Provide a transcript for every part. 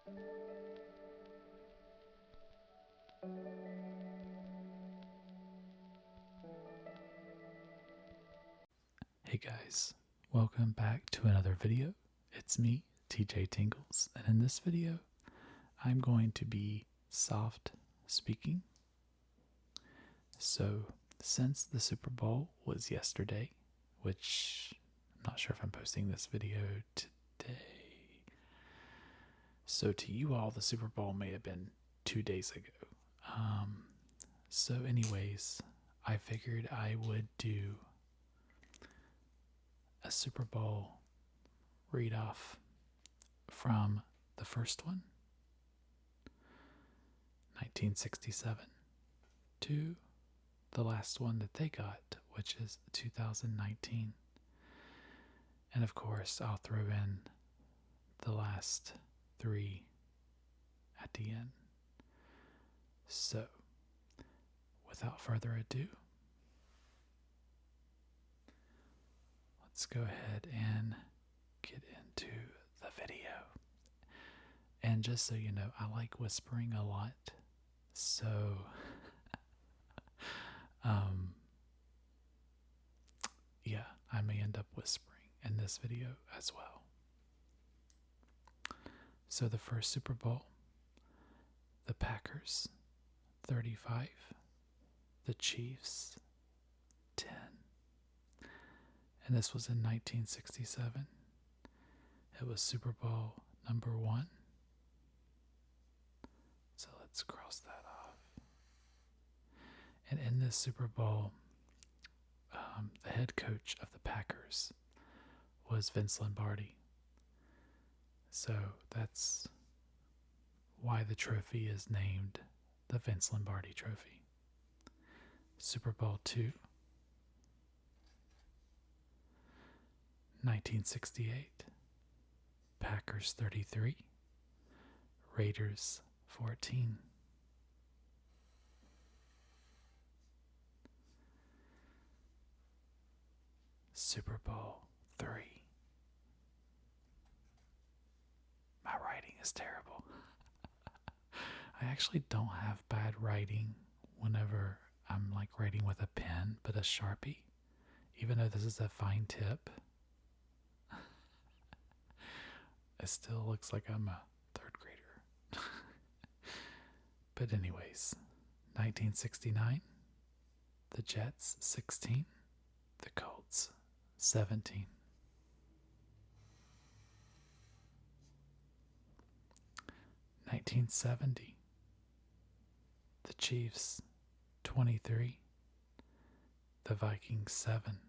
Hey guys, welcome back to another video. It's me, TJ Tingles, and in this video, I'm going to be soft speaking. So, since the Super Bowl was yesterday, which I'm not sure if I'm posting this video today. So, to you all, the Super Bowl may have been 2 days ago. Anyways, I figured I would do a Super Bowl read off from the first one, 1967, to the last one that they got, which is 2019. And of course, I'll throw in the last three at the end. So, without further ado, let's go ahead and get into the video. And just so you know, I like whispering a lot. So, yeah, I may end up whispering in this video as well. So the first Super Bowl, the Packers, 35, the Chiefs, 10. And this was in 1967. It was Super Bowl number 1. So let's cross that off. And in this Super Bowl, the head coach of the Packers was Vince Lombardi. So that's why the trophy is named the Vince Lombardi Trophy. Super Bowl II, 1968, Packers 33, Raiders 14. Super Bowl III. My writing is terrible. I actually don't have bad writing whenever I'm like writing with a pen, but a Sharpie, even though this is a fine tip, it still looks like I'm a third grader. But anyways, 1969, the Jets 16, the Colts 17. 1970, the Chiefs 23, the Vikings 7.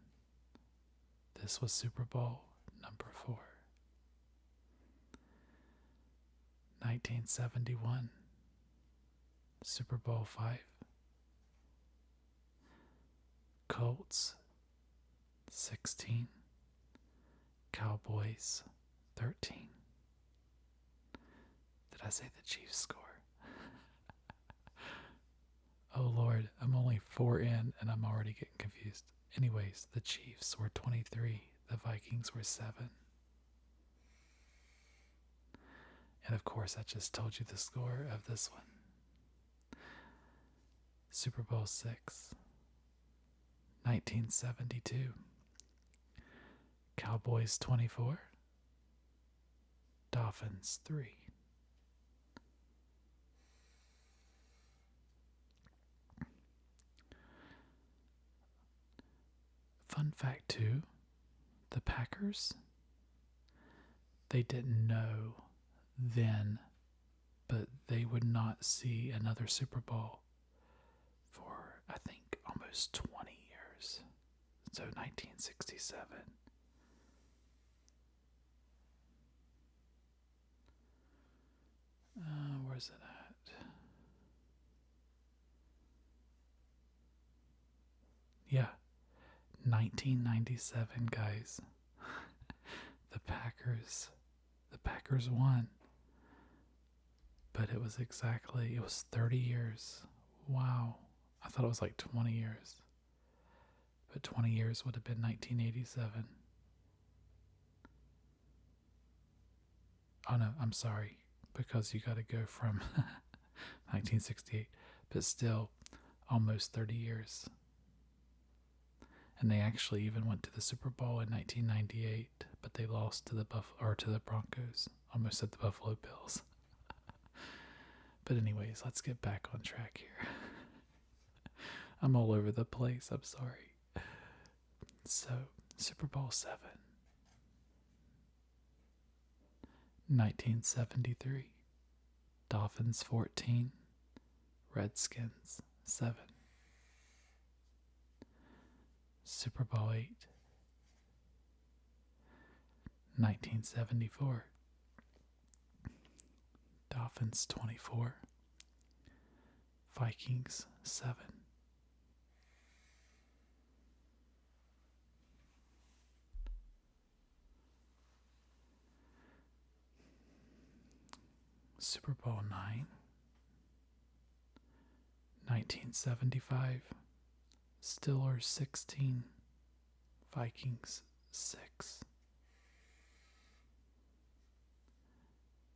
This was Super Bowl number 4. 1971, Super Bowl 5, Colts 16, Cowboys 13. Did I say the Chiefs score? Oh Lord, I'm only 4 in and I'm already getting confused. Anyways, the Chiefs were 23, the Vikings were 7. And of course, I just told you the score of this one. Super Bowl 6, 1972, Cowboys 24, Dolphins 3. Fun fact too, the Packers, they didn't know then, but they would not see another Super Bowl for, I think, almost 20 years. So 1967. Where's it at? Yeah, 1997, guys. The Packers won. But it was 30 years. Wow. I thought it was like 20 years. But 20 years would have been 1987. Oh no, I'm sorry. because you got to go from 1968, but still almost 30 years. And they actually even went to the Super Bowl in 1998, but they lost to the Broncos. Almost said the Buffalo Bills. But anyways, let's get back on track here. I'm all over the place. I'm sorry. So, Super Bowl 7, 1973. Dolphins 14, Redskins 7. Super Bowl 8, 1974. Dolphins 24, Vikings 7. Super Bowl 9, 1975. Steelers 16, Vikings 6.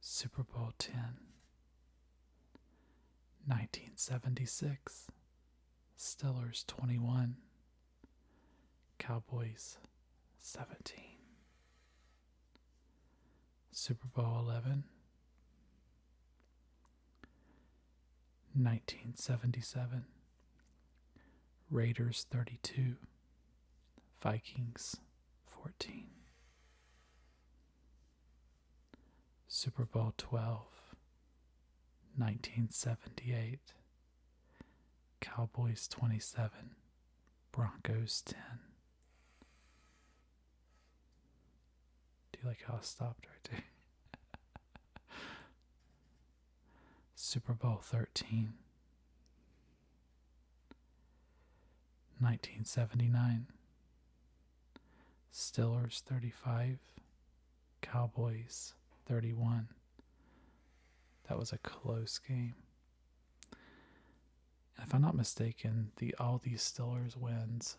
Super Bowl 10, 1976. Steelers 21, Cowboys 17. Super Bowl 11, 1977. Raiders 32, Vikings 14. Super Bowl 12, 1978. Cowboys 27, Broncos 10. Do you like how I stopped right there? Super Bowl 13, 1979. Steelers 35, Cowboys 31. That was a close game. If I'm not mistaken, all these Steelers wins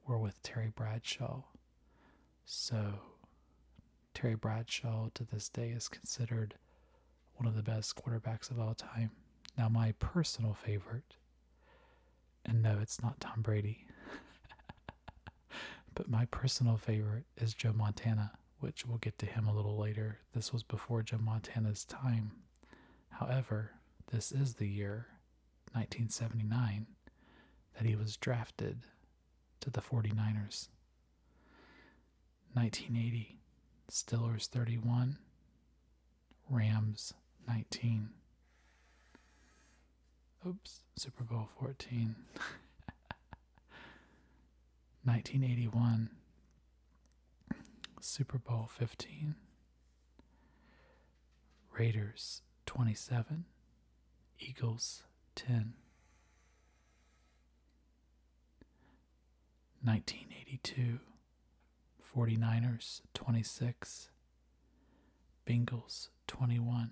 were with Terry Bradshaw. So Terry Bradshaw to this day is considered one of the best quarterbacks of all time. Now, my personal favorite, and no, it's not Tom Brady, but my personal favorite is Joe Montana, which we'll get to him a little later. This was before Joe Montana's time. However, this is the year, 1979, that he was drafted to the 49ers. 1980, Steelers 31, Rams 19. Oops, Super Bowl 14. 1981, Super Bowl 15. Raiders 27, Eagles 10. 1982, 49ers 26, Bengals 21.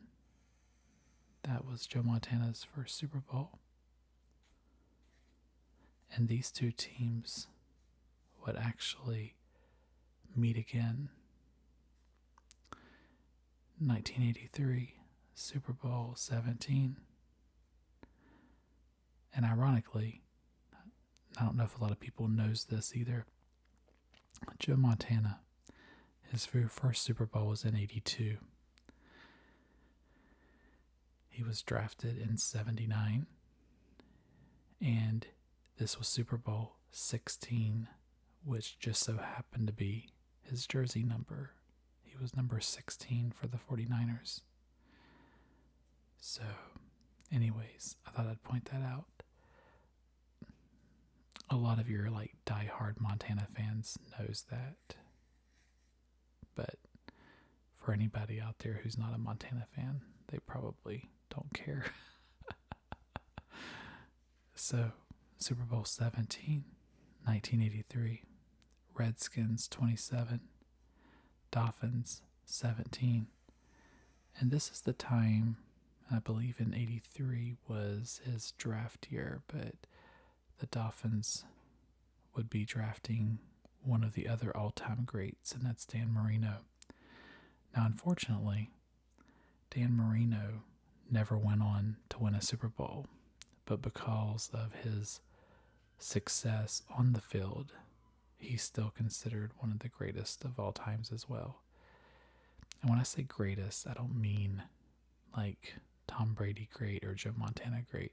That was Joe Montana's first Super Bowl. And these two teams would actually meet again. 1983, Super Bowl 17. And ironically, I don't know if a lot of people knows this either, Joe Montana, his first Super Bowl was in 82. He was drafted in 79, and this was Super Bowl 16, which just so happened to be his jersey number. He was number 16 for the 49ers. So, anyways, I thought I'd point that out. A lot of your die-hard Montana fans knows that. But for anybody out there who's not a Montana fan, they probably don't care. So, Super Bowl 17, 1983. Redskins 27, Dolphins 17. And this is the time, I believe in 83 was his draft year, but the Dolphins would be drafting one of the other all-time greats, and that's Dan Marino. Now, unfortunately, Dan Marino never went on to win a Super Bowl, but because of his success on the field, he's still considered one of the greatest of all times as well. And when I say greatest, I don't mean like Tom Brady great or Joe Montana great,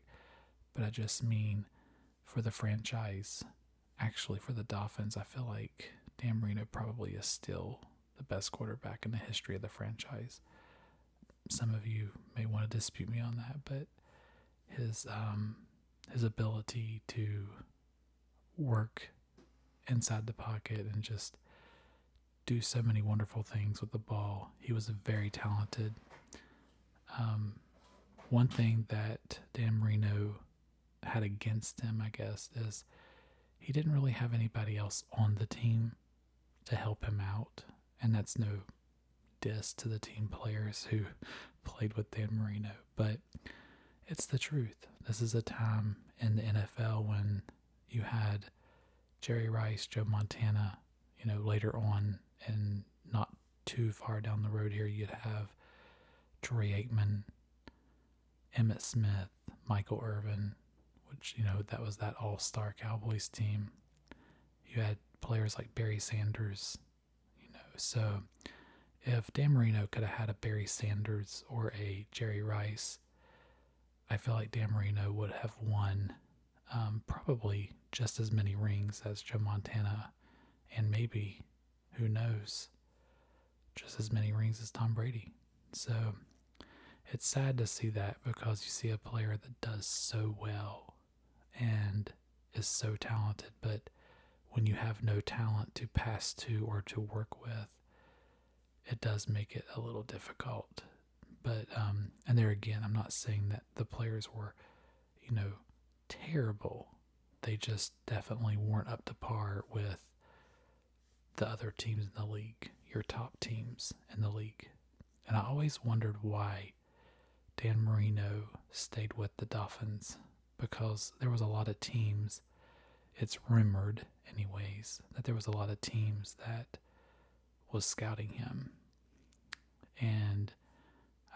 but I just mean for the franchise. Actually, for the Dolphins, I feel like Dan Marino probably is still the best quarterback in the history of the franchise. Some of you may want to dispute me on that, but his ability to work inside the pocket and just do so many wonderful things with the ball. He was very talented. One thing that Dan Marino had against him, I guess, is he didn't really have anybody else on the team to help him out. And that's no diss to the team players who played with Dan Marino, but it's the truth. This is a time in the NFL when you had Jerry Rice, Joe Montana, later on, and not too far down the road here, you'd have Troy Aikman, Emmitt Smith, Michael Irvin, which, that was that all-star Cowboys team. You had players like Barry Sanders, so if Dan Marino could have had a Barry Sanders or a Jerry Rice, I feel like Dan Marino would have won probably just as many rings as Joe Montana, and maybe, who knows, just as many rings as Tom Brady. So it's sad to see that, because you see a player that does so well and is so talented, but when you have no talent to pass to or to work with, it does make it a little difficult. But, and there again, I'm not saying that the players were, terrible. They just definitely weren't up to par with the other teams in the league, your top teams in the league. And I always wondered why Dan Marino stayed with the Dolphins, because there was a lot of teams, it's rumored anyways, that there was a lot of teams that was scouting him. And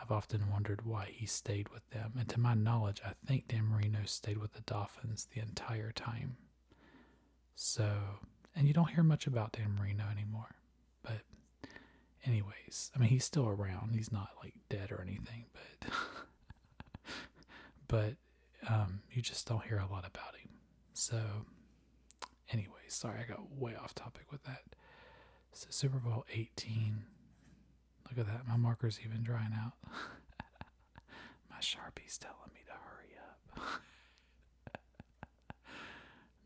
I've often wondered why he stayed with them. And to my knowledge, I think Dan Marino stayed with the Dolphins the entire time. So, and you don't hear much about Dan Marino anymore. But anyways, I mean, he's still around. He's not like dead or anything, but you just don't hear a lot about him. So anyways, sorry, I got way off topic with that. So Super Bowl 18. Look at that. My marker's even drying out. My Sharpie's telling me to hurry up.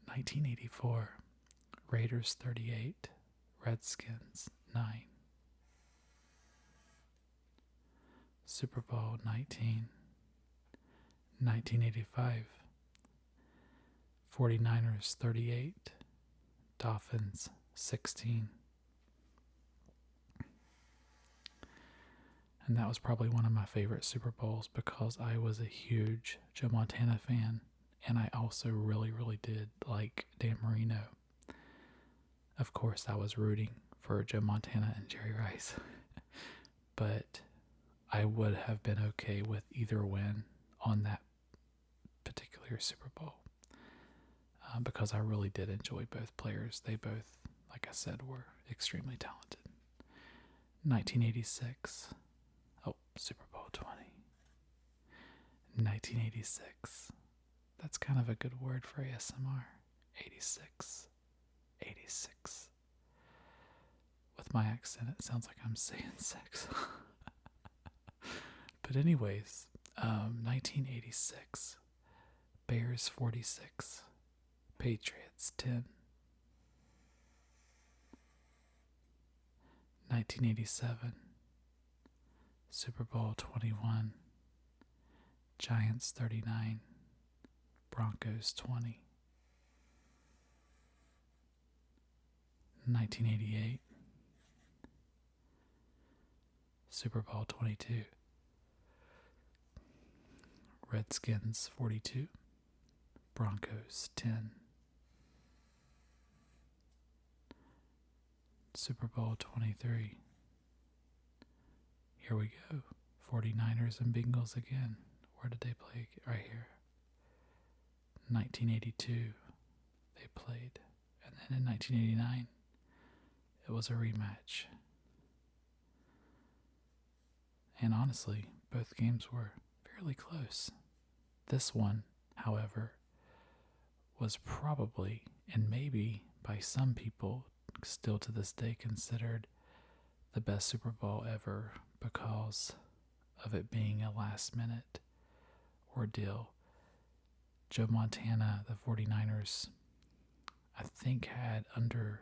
1984. Raiders 38. Redskins 9. Super Bowl 19. 1985. 49ers 38. Dolphins 16. And that was probably one of my favorite Super Bowls, because I was a huge Joe Montana fan, and I also really, really did like Dan Marino. Of course, I was rooting for Joe Montana and Jerry Rice, but I would have been okay with either win on that particular Super Bowl, because I really did enjoy both players. They both, like I said, were extremely talented. 1986. Oh, Super Bowl 20. 1986. That's kind of a good word for ASMR. 86. 86. With my accent, it sounds like I'm saying sex. But anyways, 1986. Bears 46. Patriots 10. 1987. Super Bowl 21. Giants 39. Broncos 20. 1988. Super Bowl 22. Redskins 42. Broncos 10. Super Bowl 23. Here we go. 49ers and Bengals again. Where did they play? Right here. 1982, they played. And then in 1989, it was a rematch. And honestly, both games were fairly close. This one, however, was probably, and maybe by some people, still to this day considered the best Super Bowl ever because of it being a last minute ordeal. Joe Montana, the 49ers, I think had under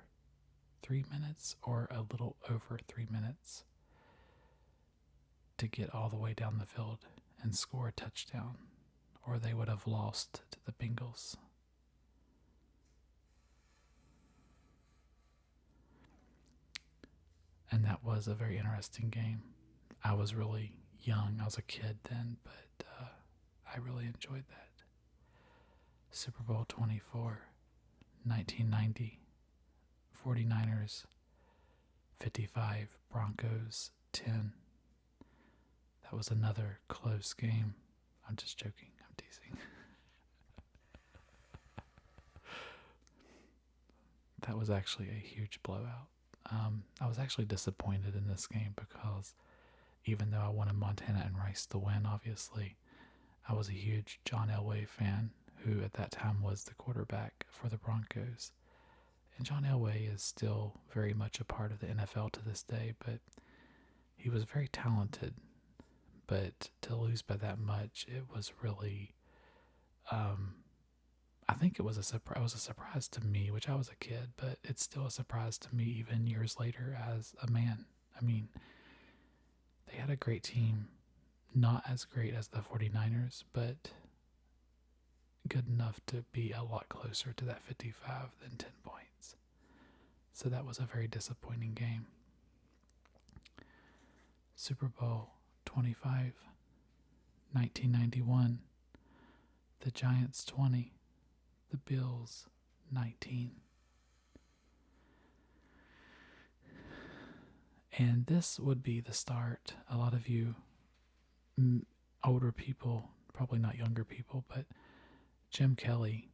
3 minutes or a little over 3 minutes to get all the way down the field and score a touchdown, or they would have lost to the Bengals. And that was a very interesting game. I was really young. I was a kid then, but I really enjoyed that. Super Bowl 24, 1990, 49ers 55, Broncos 10. That was another close game. I'm just joking. I'm teasing. That was actually a huge blowout. I was actually disappointed in this game because even though I wanted Montana and Rice to win, obviously, I was a huge John Elway fan, who at that time was the quarterback for the Broncos. And John Elway is still very much a part of the NFL to this day, but he was very talented. But to lose by that much, it was really, I think it was a surprise. It was a surprise to me, which I was a kid, but it's still a surprise to me even years later as a man. I mean, they had a great team, not as great as the 49ers, but good enough to be a lot closer to that 55 than 10 points. So that was a very disappointing game. Super Bowl 25, 1991, the Giants 20, the Bills 19. And this would be the start. A lot of you older people, probably not younger people, but Jim Kelly,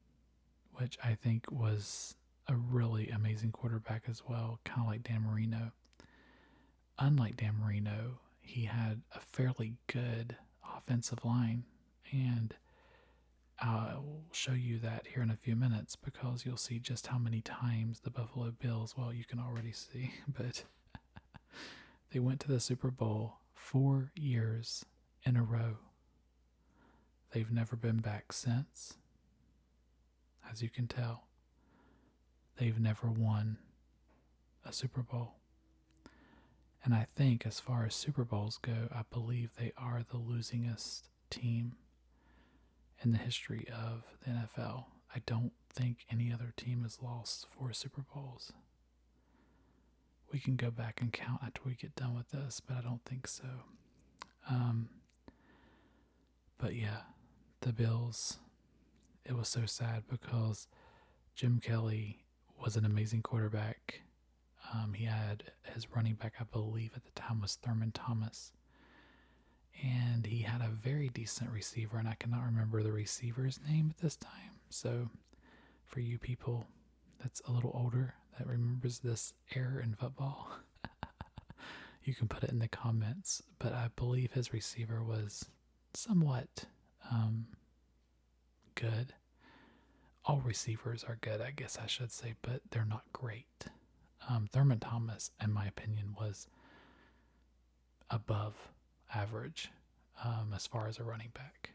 which I think was a really amazing quarterback as well, kind of like Dan Marino. Unlike Dan Marino, he had a fairly good offensive line, and I'll show you that here in a few minutes because you'll see just how many times the Buffalo Bills, well, you can already see, but they went to the Super Bowl 4 years in a row. They've never been back since. As you can tell, they've never won a Super Bowl. And I think as far as Super Bowls go, I believe they are the losingest team in the history of the NFL. I don't think any other team has lost 4 Super Bowls. We can go back and count after we get done with this, but I don't think so. But yeah, the Bills, it was so sad because Jim Kelly was an amazing quarterback. He had his running back, I believe at the time, was Thurman Thomas. And he had a very decent receiver, and I cannot remember the receiver's name at this time. So for you people that's a little older that remembers this era in football, you can put it in the comments. But I believe his receiver was somewhat good. All receivers are good, I guess I should say, but they're not great. Thurman Thomas, in my opinion, was above average as far as a running back.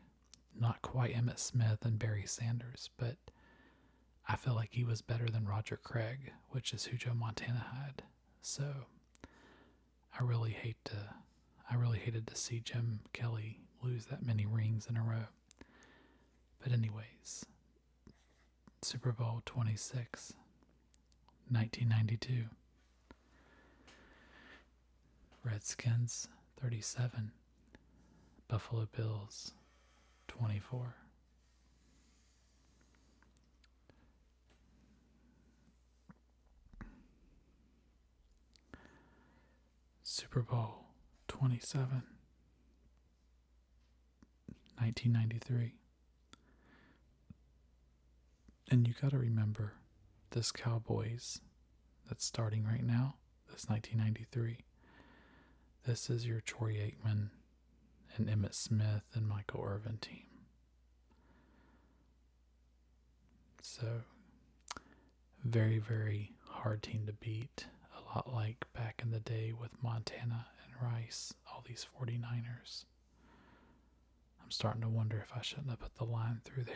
Not quite Emmitt Smith and Barry Sanders, but I feel like he was better than Roger Craig, which is who Joe Montana had. So I really hated to see Jim Kelly lose that many rings in a row. But anyways, Super Bowl 26, 1992. Redskins 37, Buffalo Bills 24. Super Bowl 27, 1993. And you got to remember, this Cowboys that's starting right now, this 1993, this is your Troy Aikman and Emmitt Smith and Michael Irvin team. So, very, very hard team to beat. A lot like back in the day with Montana and Rice, all these 49ers. I'm starting to wonder if I shouldn't have put the line through there.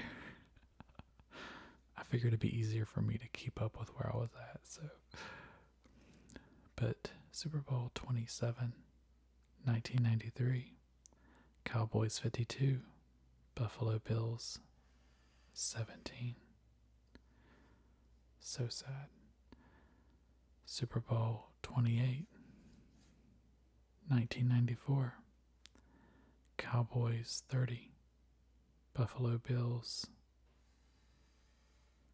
I figured it'd be easier for me to keep up with where I was at. So, but Super Bowl 27, 1993, Cowboys 52, Buffalo Bills 17. So sad. Super Bowl 28, 1994, Cowboys 30, Buffalo Bills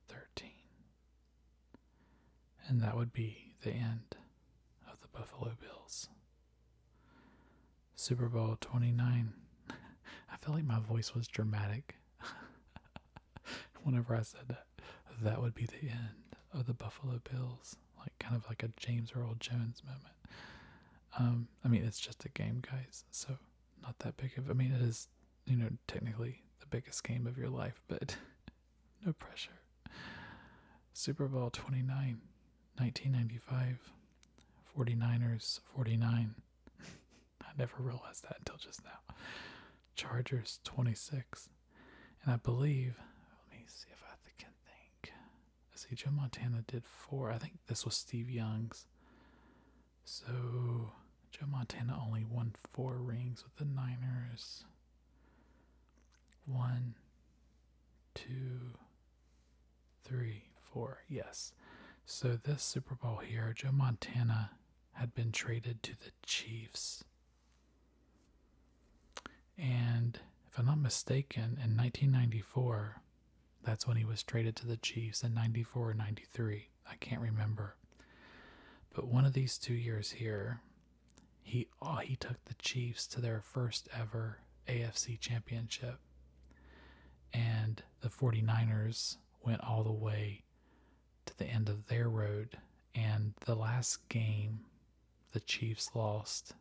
13. And that would be the end of the Buffalo Bills. Super Bowl 29. I feel like my voice was dramatic whenever I said that. That would be the end of the Buffalo Bills. Like kind of like a James Earl Jones moment. I mean, it's just a game, guys. So not that big of, I mean, it is, technically the biggest game of your life, but no pressure. Super Bowl 29, 1995, 49ers 49. I never realized that until just now. Chargers 26. And I believe, let me see if I can think. See, Joe Montana did 4. I think this was Steve Young's. So, Joe Montana only won 4 rings with the Niners. 1, 2, 3, 4. Yes. So this Super Bowl here, Joe Montana had been traded to the Chiefs. And if I'm not mistaken, in 1994, that's when he was traded to the Chiefs, in 94 or 93. I can't remember. But one of these 2 years here, he took the Chiefs to their first ever AFC championship. And the 49ers went all the way to the end of their road. And the last game, the Chiefs lost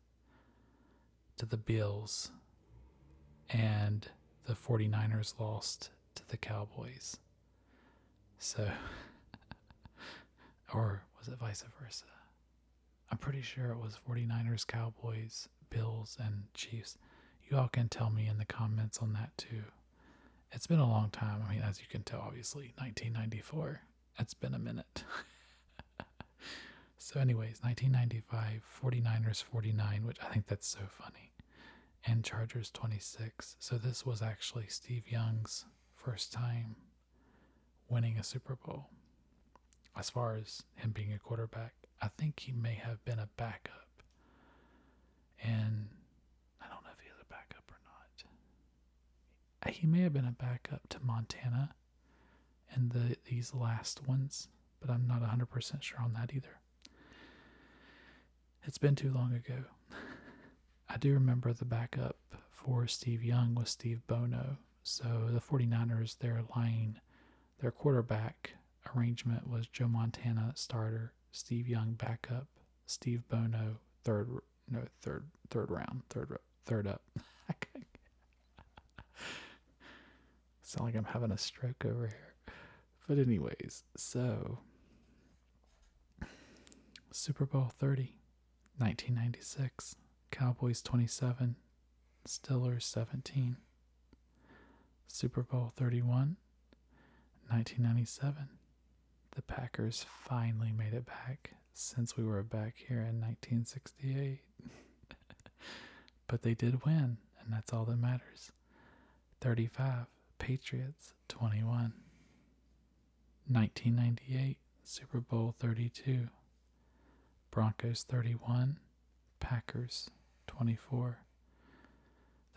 to the Bills. And the 49ers lost to the Cowboys. So, or was it vice versa? I'm pretty sure it was 49ers, Cowboys, Bills, and Chiefs. You all can tell me in the comments on that too. It's been a long time. I mean, as you can tell, obviously, 1994. It's been a minute. So anyways, 1995, 49ers 49, which I think that's so funny. And Chargers 26. So this was actually Steve Young's first time winning a Super Bowl. As far as him being a quarterback, I think he may have been a backup. And I don't know if he was a backup or not. He may have been a backup to Montana in these last ones, but I'm not 100% sure on that either. It's been too long ago. I do remember the backup for Steve Young was Steve Bono. So the 49ers, their quarterback arrangement was Joe Montana starter, Steve Young backup, Steve Bono third up. Sound like I'm having a stroke over here. But anyways, so Super Bowl 30, 1996, Cowboys 27, Steelers 17. Super Bowl 31, 1997. The Packers finally made it back since we were back here in 1968. But they did win, and that's all that matters. 35, Patriots 21. 1998, Super Bowl 32. Broncos 31, Packers 24.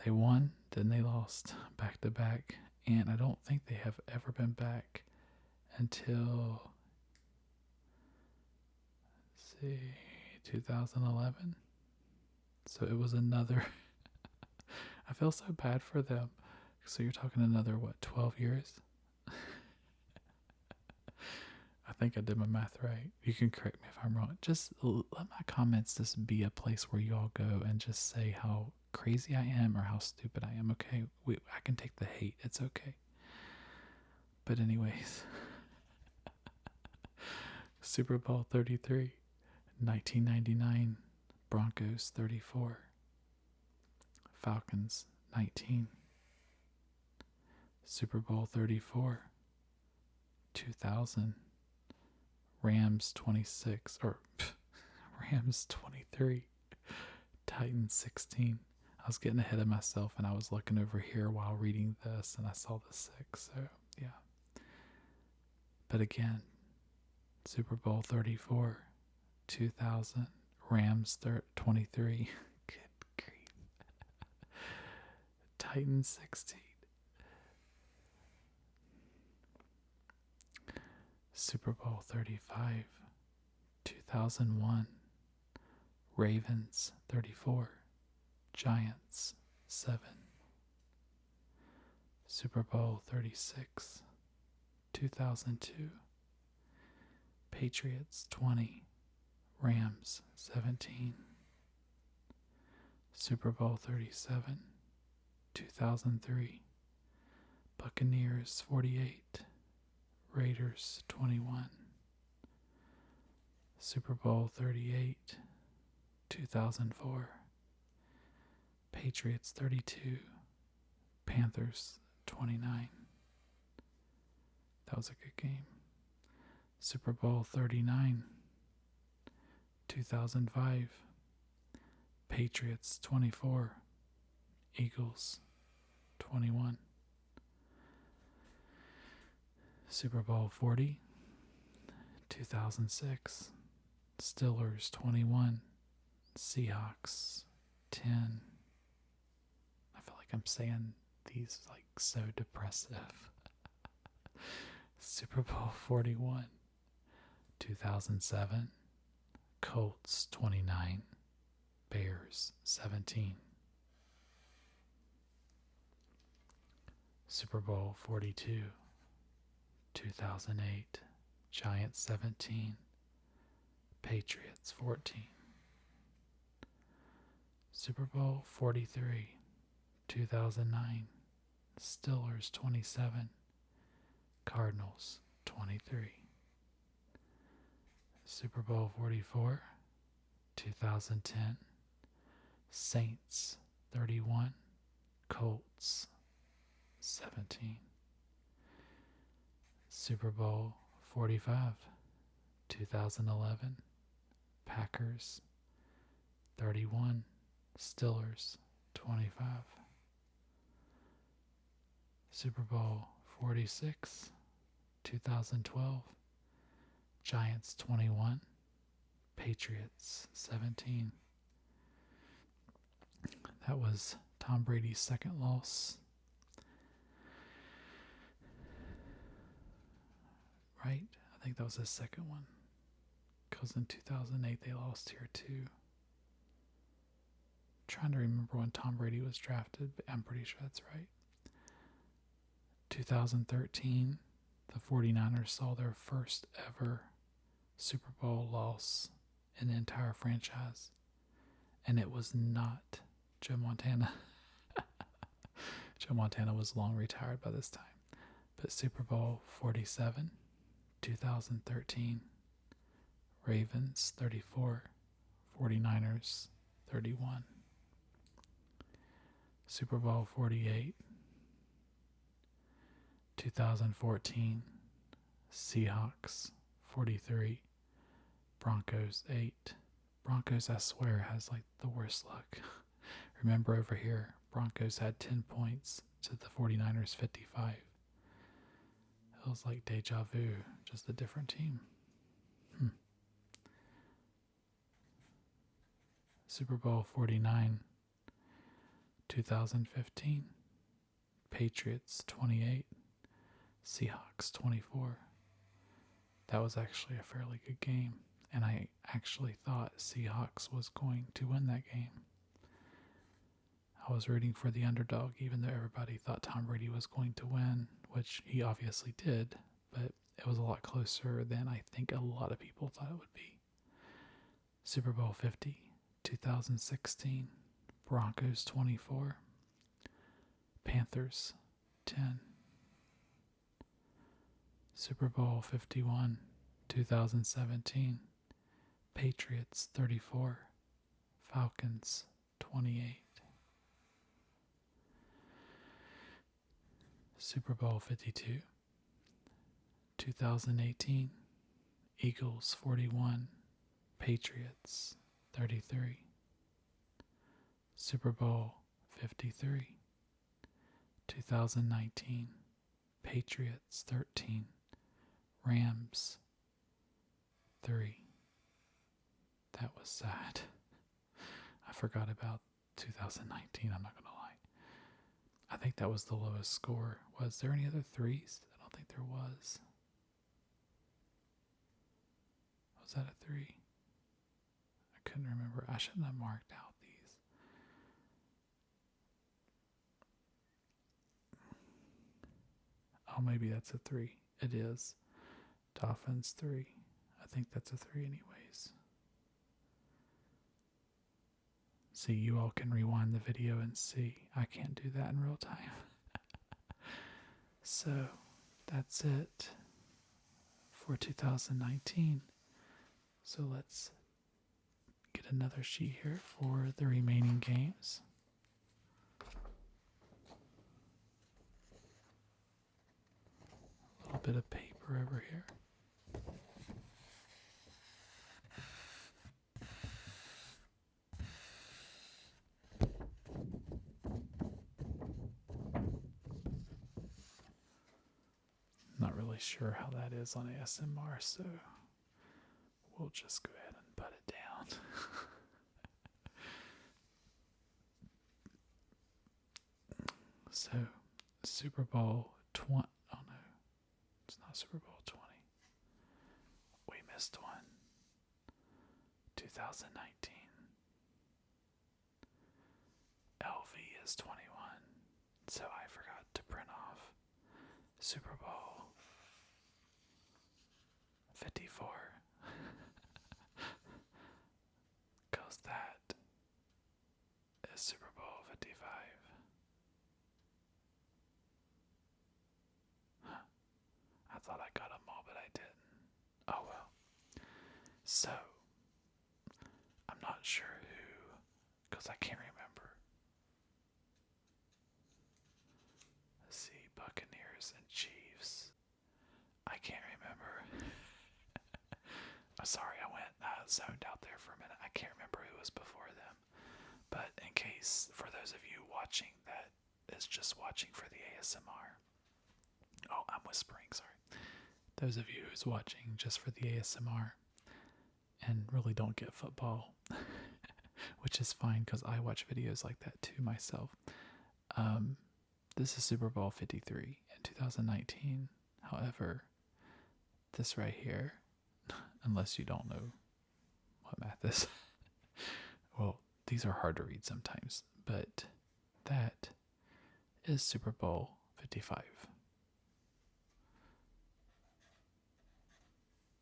They won, then they lost back to back, and I don't think they have ever been back until, 2011. So it was another, I feel so bad for them. So you're talking another, what, 12 years? I think I did my math right. You can correct me if I'm wrong. Just let my comments just be a place where you all go and just say how crazy I am or how stupid I am, okay? I can take the hate. It's okay. But anyways, Super Bowl 33, 1999, Broncos 34, Falcons 19, Super Bowl 34, 2000, Rams 26, or Rams 23, Titans 16. I was getting ahead of myself and I was looking over here while reading this and I saw the 6. So, yeah. But again, Super Bowl 34, 2000, Rams 23. Good grief. Titans 16. Super Bowl 35, 2001, Ravens 34, Giants 7. Super Bowl 36, 2002, Patriots 20, Rams 17. Super Bowl 37, 2003, Buccaneers 48, Raiders 21. Super Bowl 38, 2004, Patriots 32, Panthers 29. That was a good game. Super Bowl 39, 2005, Patriots 24, Eagles 21. Super Bowl 40, 2006, Steelers 21, Seahawks 10. I feel like I'm saying these like so depressive. Super Bowl 41, 2007, Colts 29, Bears 17. Super Bowl 42, 2008, Giants 17, Patriots 14. Super Bowl 43, 2009, Steelers 27, Cardinals 23. Super Bowl 44, 2010, Saints 31, Colts 17. Super Bowl 45, 2011, Packers 31, Steelers 25. Super Bowl 46, 2012, Giants 21, Patriots 17. That was Tom Brady's second loss. Right? I think that was his second one. Because in 2008 they lost here too. Trying to remember when Tom Brady was drafted, but I'm pretty sure that's right. 2013, the 49ers saw their first ever Super Bowl loss in the entire franchise. And it was not Joe Montana. Joe Montana was long retired by this time. But Super Bowl 47, 2013, Ravens 34, 49ers 31. Super Bowl 48, 2014, Seahawks 43, Broncos 8. Broncos, I swear, has like the worst luck. Remember over here, Broncos had 10 points to the 49ers 55. It was like deja vu, just a different team. Super Bowl 49, 2015, Patriots 28, Seahawks 24. That was actually a fairly good game, and I actually thought Seahawks was going to win that game. I was rooting for the underdog, even though everybody thought Tom Brady was going to win, which he obviously did, but it was a lot closer than I think a lot of people thought it would be. Super Bowl 50, 2016, Broncos 24, Panthers 10. Super Bowl 51, 2017, Patriots 34, Falcons 28. Super Bowl 52, 2018, Eagles 41, Patriots 33. Super Bowl 53, 2019, Patriots 13, Rams 3. That was sad. I forgot about 2019, I'm not going to lie. I think that was the lowest score. Was there any other threes? I don't think there was. Was that a 3? I couldn't remember. I shouldn't have marked out these. Oh, maybe that's a 3. It is. Dolphins 3. I think that's a 3 anyways. See, you all can rewind the video and see. I can't do that in real time. So, that's it for 2019. So let's get another sheet here for the remaining games. A little bit of paper over here. Not really sure how that is on ASMR, so we'll just go ahead and put it down. So, Super Bowl 20. Oh no, it's not Super Bowl 20. We missed one. 2019. LV is 21. So I forgot to print off Super Bowl 54. Because that is Super Bowl 55. Huh. I thought I got them all, but I didn't. Oh well. So, I'm not sure who, because I can't remember. Let's see, Buccaneers and Chiefs. I can't remember. I'm sorry, I went zoned out there for a minute. I can't remember who was before them. But in case, for those of you watching that is just watching for the ASMR. Oh, I'm whispering, sorry. Those of you who's watching just for the ASMR and really don't get football, which is fine because I watch videos like that too myself. This is Super Bowl 53 in 2019. However, this right here, unless you don't know what math is, well, these are hard to read sometimes, but that is Super Bowl 55.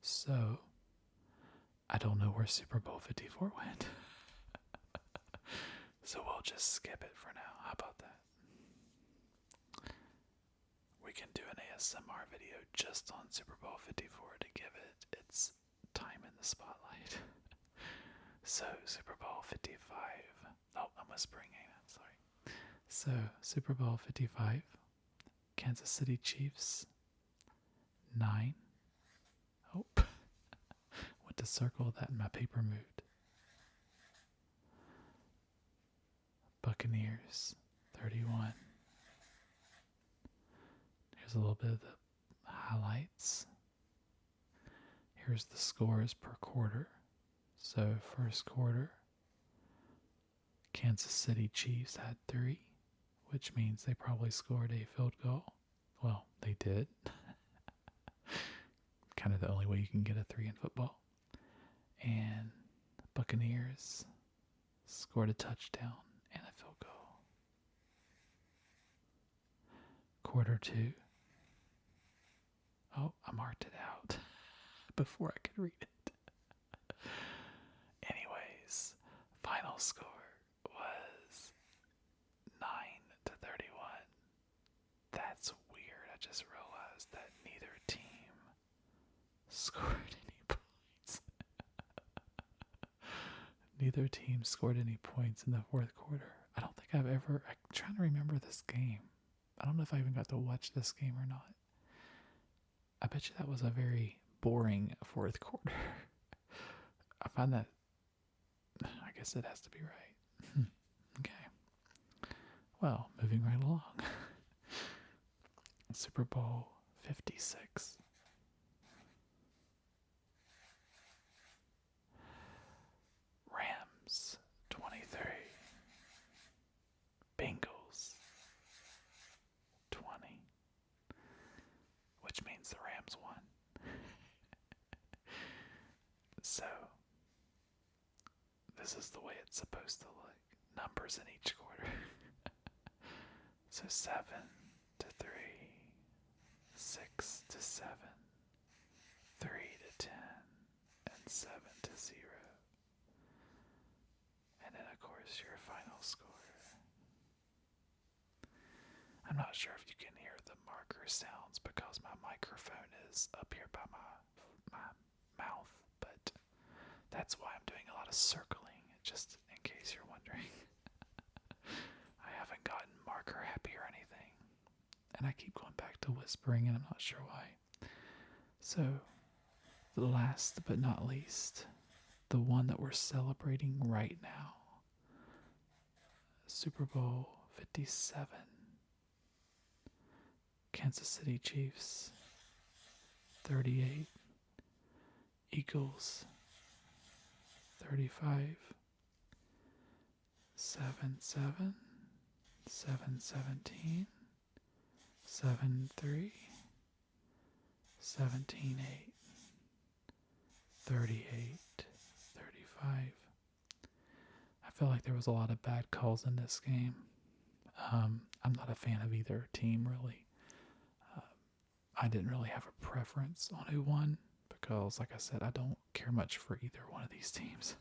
So, I don't know where Super Bowl 54 went. So we'll just skip it for now. How about that? We can do an ASMR video just on Super Bowl 54 to give it its time in the spotlight. So, Super Bowl 55. Oh, I'm whispering. I'm sorry. So, Super Bowl 55. Kansas City Chiefs 9. Oh, went to circle that and my paper moved. Buccaneers 31. Here's a little bit of the highlights. Here's the scores per quarter. So, first quarter, Kansas City Chiefs had 3, which means they probably scored a field goal. Well, they did. Kind of the only way you can get a 3 in football. And Buccaneers scored a touchdown and a field goal. quarter two. Oh, I marked it out before I could read it. Anyways, final score was 9-31. That's weird. I just realized that neither team scored any points. Neither team scored any points in the fourth quarter. I don't think I'm trying to remember this game. I don't know if I even got to watch this game or not. I bet you that was a very boring fourth quarter. I find that, I guess it has to be right. Okay. Well, moving right along. Super Bowl 56. Rams 23. Bengals 20. Which means the Rams won. So, this is the way it's supposed to look. Numbers in each quarter. So 7-3, 6-7, 3-10, and 7-0. And then, of course, your final score. I'm not sure if you can hear the marker sounds because my microphone is up here by my mouth, but that's why I'm doing a lot of circling, just in case you're wondering. I haven't gotten marker happy or anything, and I keep going back to whispering, and I'm not sure why. So, the last but not least, the one that we're celebrating right now, Super Bowl 57. Kansas City Chiefs 38, Eagles 35, 7-7, 7-17, 7-3, 17-8, 38, 35. I feel like there was a lot of bad calls in this game. I'm not a fan of either team, really. I didn't really have a preference on who won because, like I said, I don't care much for either one of these teams.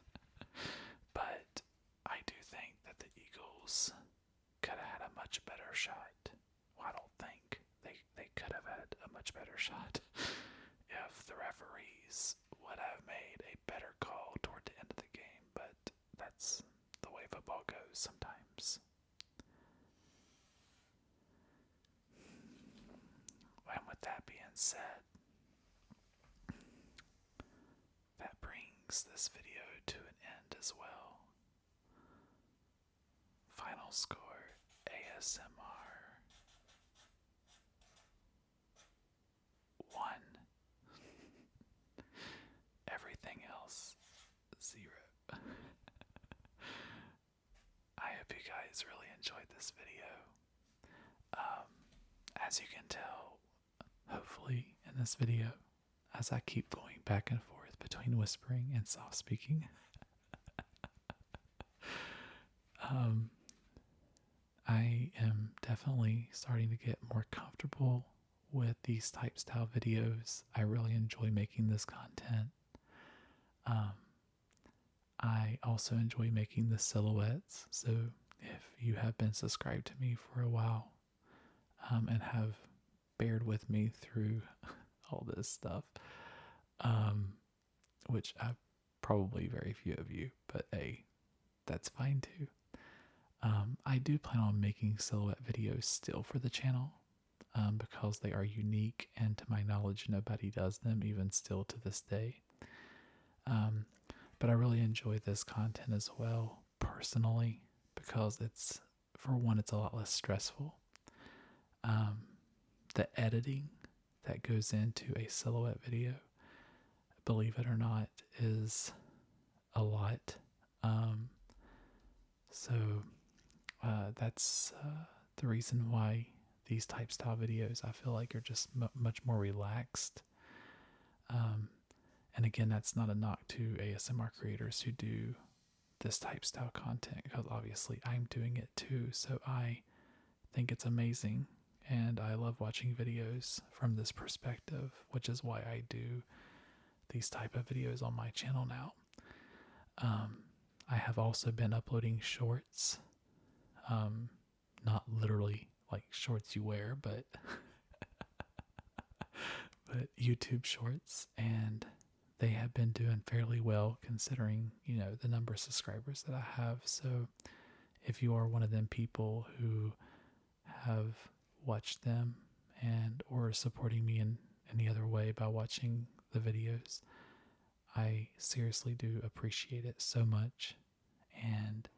But I do think that the Eagles could have had a much better shot. Well, I don't think. They could have had a much better shot if the referees would have made a better call toward the end of the game. But that's the way football goes sometimes. And with that being said, that brings this video to an end as well. Final score, ASMR 1. Everything else 0. I hope you guys really enjoyed this video. As you can tell, hopefully in this video, as I keep going back and forth between whispering and soft speaking, I am definitely starting to get more comfortable with these type style videos. I really enjoy making this content. I also enjoy making the silhouettes. So if you have been subscribed to me for a while, and have bared with me through all this stuff, which I probably very few of you, but hey, that's fine too. I do plan on making silhouette videos still for the channel, because they are unique, and to my knowledge, nobody does them even still to this day. But I really enjoy this content as well, personally, because it's, for one, it's a lot less stressful. The editing that goes into a silhouette video, believe it or not, is a lot. That's the reason why these type style videos, I feel like, are just much more relaxed. And again, that's not a knock to ASMR creators who do this type style content, because obviously I'm doing it too, so I think it's amazing and I love watching videos from this perspective, which is why I do these type of videos on my channel now. I have also been uploading shorts, not literally like shorts you wear, but YouTube shorts, and they have been doing fairly well considering, the number of subscribers that I have. So if you are one of them people who have watched them and or supporting me in any other way by watching the videos, I seriously do appreciate it so much, and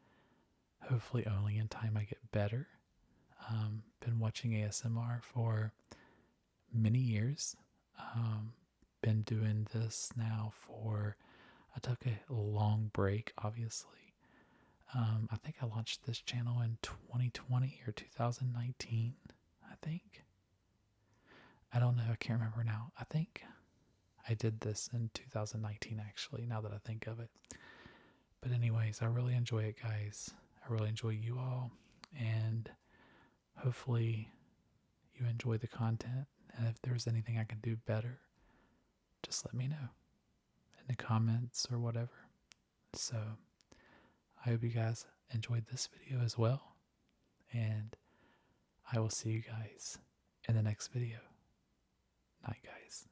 hopefully only in time I get better. Been watching ASMR for many years. Been doing this now I took a long break, obviously. I think I launched this channel in 2020 or 2019, I think. I don't know, I can't remember now. I think I did this in 2019, actually, now that I think of it. But anyways, I really enjoy it, guys. I really enjoy you all, and hopefully you enjoy the content. And if there's anything I can do better, just let me know in the comments or whatever. So I hope you guys enjoyed this video as well, and I will see you guys in the next video. Night, guys.